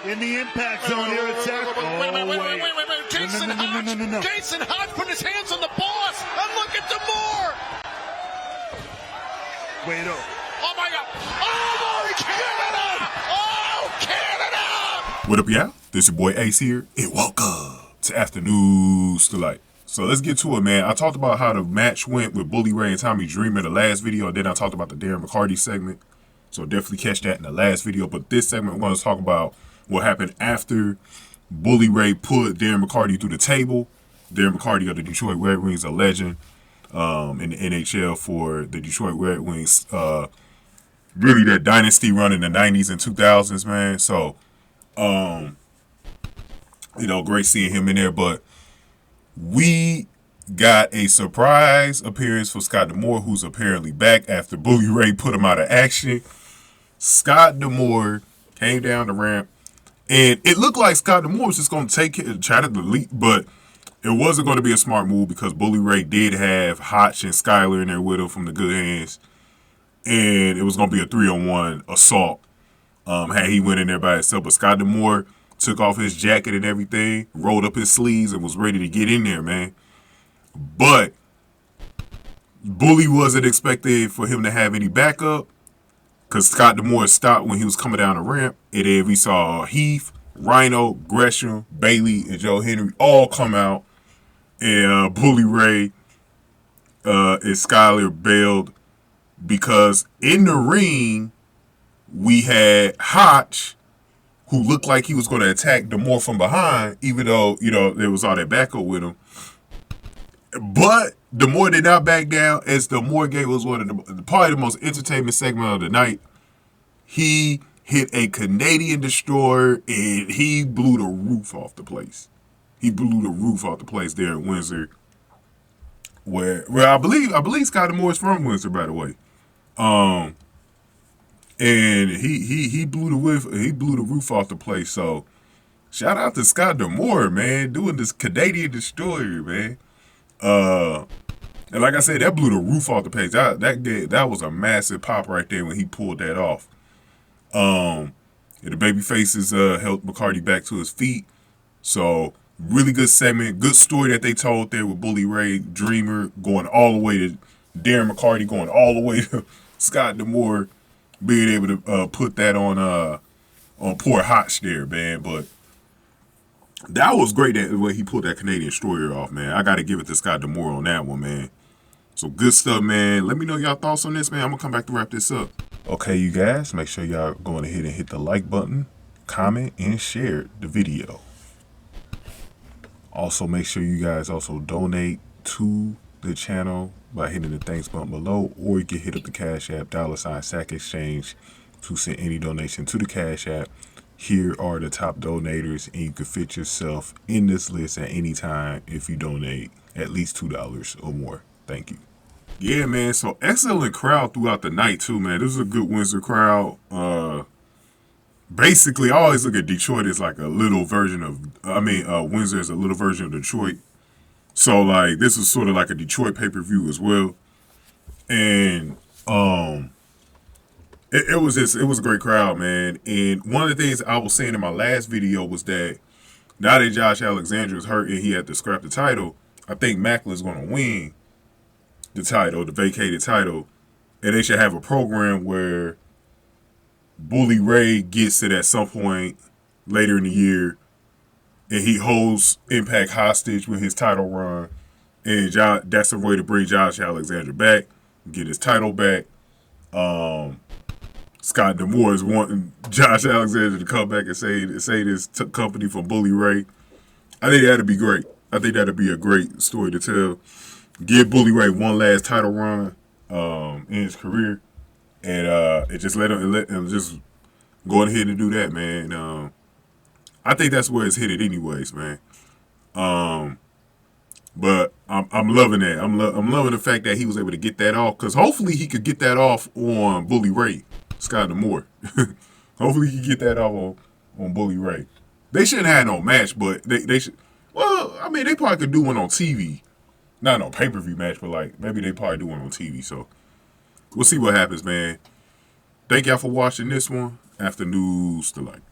in the impact zone here at Zach. Wait. Jason Hotch. No. Jason Hotch put his hands on the boss. And look at D'Amore. Wait up. Oh, my God. Oh, Canada. Oh, Canada. What up, y'all? This your boy Ace here, and welcome to Afternoon Delight. So let's get to it, man. I talked about how the match went with Bully Ray and Tommy Dreamer in the last video, and then I talked about the Darren McCarty segment. So definitely catch that in the last video. But this segment, we're going to talk about what happened after Bully Ray put Darren McCarty through the table. Darren McCarty of the Detroit Red Wings, a legend in the NHL for the Detroit Red Wings. Really that dynasty run in the 90s and 2000s, man. So, great seeing him in there. But we got a surprise appearance for Scott D'Amore, who's apparently back after Bully Ray put him out of action. Scott D'Amore came down the ramp, and it looked like Scott D'Amore was just going to take it and try to delete, but it wasn't going to be a smart move because Bully Ray did have Hotch and Skyler in there with him from the good hands, and it was going to be a 3-on-1 assault had he went in there by himself. But Scott D'Amore took off his jacket and everything, rolled up his sleeves, and was ready to get in there, man. But Bully wasn't expecting for him to have any backup because Scott D'Amore stopped when he was coming down the ramp. And then we saw Heath, Rhino, Gresham, Bailey, and Hendry all come out. And Bully Ray and Skyler bailed because in the ring, we had Hotch, who looked like he was going to attack D'Amore from behind, even though, there was all that backup with him. But D'Amore did not back down, as D'Amore gave was one of probably the most entertainment segment of the night. He hit a Canadian destroyer, and he blew the roof off the place. He blew the roof off the place there in Windsor, where I believe Scott D'Amore is from Windsor, by the way. And he blew the roof off the place. So shout out to Scott D'Amore, man, doing this Canadian destroyer, man. And like I said, that blew the roof off the page. That was a massive pop right there when he pulled that off. And the babyfaces helped McCarty back to his feet. So really good segment, good story that they told there with Bully Ray, Dreamer going all the way to Darren McCarty, going all the way to Scott D'Amore, being able to put that on poor Hotch there, man. But that was great the way he pulled that Canadian destroyer off, man. I got to give it to Scott D'Amore on that one, man. So good stuff, man. Let me know y'all thoughts on this, man. I'm going to come back to wrap this up. Okay, you guys, make sure y'all go ahead and hit the like button, comment, and share the video. Also, make sure you guys also donate to the channel by hitting the thanks button below, or you can hit up the Cash App, $SAC Exchange, to send any donation to the Cash App. Here are the top donators, and you can fit yourself in this list at any time if you donate at least $2 or more. Thank you. Yeah, man, so excellent crowd throughout the night, too, man. This is a good Windsor crowd. Basically, I always look at Detroit as like a little version of, Windsor is a little version of Detroit. So, like, this is sort of like a Detroit pay-per-view as well. And, It was a great crowd, man. And one of the things I was saying in my last video was that now that Josh Alexander is hurt and he had to scrap the title, I think Macklin is going to win the title, the vacated title. And they should have a program where Bully Ray gets it at some point later in the year and he holds Impact hostage with his title run. And that's a way to bring Josh Alexander back, get his title back. Scott D'Amore is wanting Josh Alexander to come back and say this company from Bully Ray. I think that'd be great. I think that'd be a great story to tell. Give Bully Ray one last title run in his career, and just let him just go ahead and do that, man. I think that's where it's headed, anyways, man. But I'm loving that. I'm loving the fact that he was able to get that off, because hopefully he could get that off on Bully Ray. Scott D'Amore. Hopefully he can get that off on Bully Ray. They shouldn't have no match, but they should. Well, I mean, they probably could do one on TV. Not no pay-per-view match, but like maybe they probably do one on TV. So we'll see what happens, man. Thank y'all for watching this one. Afternoon Delight.